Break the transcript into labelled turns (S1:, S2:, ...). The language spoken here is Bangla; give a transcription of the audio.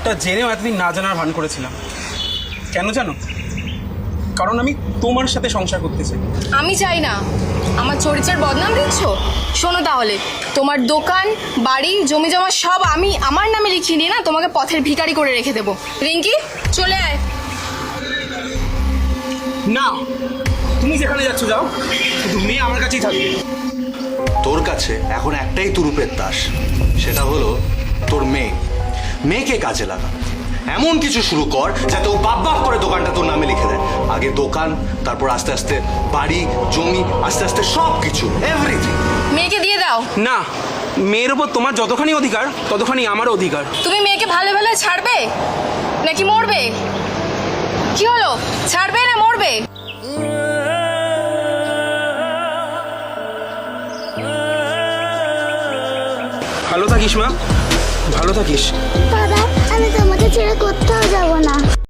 S1: সবটা জেনেও এতদিন না জানার ভান করেছিলাম। কেন জানো? কারণ আমি তোমার সাথে সংসার করতে চাই।
S2: আমি চাই না। আমার চরিত্রের বদনাম দিচ্ছ? শোনো তাহলে, তোমার দোকান, বাড়ি, জমি জমা সব আমি আমার নামে লিখিয়ে নিয়ে না তোমাকে পথের ভিখারি করে রেখে দেবো। রিঙ্কি, চলে আয়।
S1: না, তুমি যেখানে যাচ্ছ যাও, শুধু মেয়ে আমার কাছেই থাকবে।
S3: তোর কাছে এখন একটাই তুরুপের তাস, সেটা হলো তোর মেয়ে। মেয়েকে কাজে লাগা, এমন কিছু শুরু কর যাতে ও বাপ বাপ করে দোকানটা তোর নামে লিখে দেয়। আগে দোকান, তারপর আস্তে আস্তে বাড়ি, জমি, আস্তে আস্তে সব কিছু, এভরিথিং।
S2: মেয়েকে দিয়ে দাও।
S1: না, মেয়ের ওপর তোমার যতখানি অধিকার ততখানি আমারও অধিকার।
S2: তুমি মেয়েকে ভালো ভালো ছাড়বে নাকি মরবে? কি হলো, ছাড়বে না মরবে?
S1: ভালো থাকিস মা, ভালো থাকিস।
S4: বাবা, আমি তোমাকে ছেড়ে কোথাও যাব না।